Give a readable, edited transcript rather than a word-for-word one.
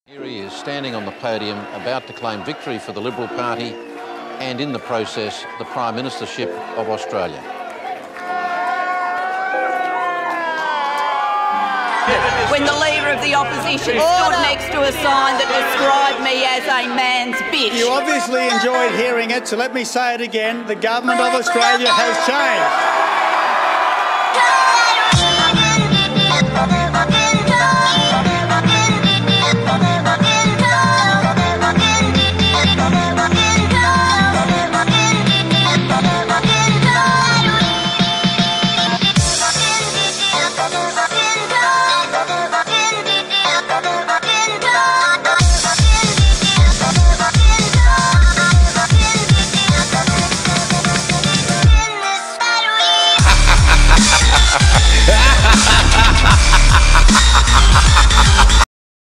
Here he is, standing on the podium, about to claim victory for the Liberal Party and, in the process, the Prime Ministership of Australia. When the Leader of the Opposition stood next to a sign that described me as a man's bitch. You obviously enjoyed hearing it, so let me say it again. The Government of Australia has changed.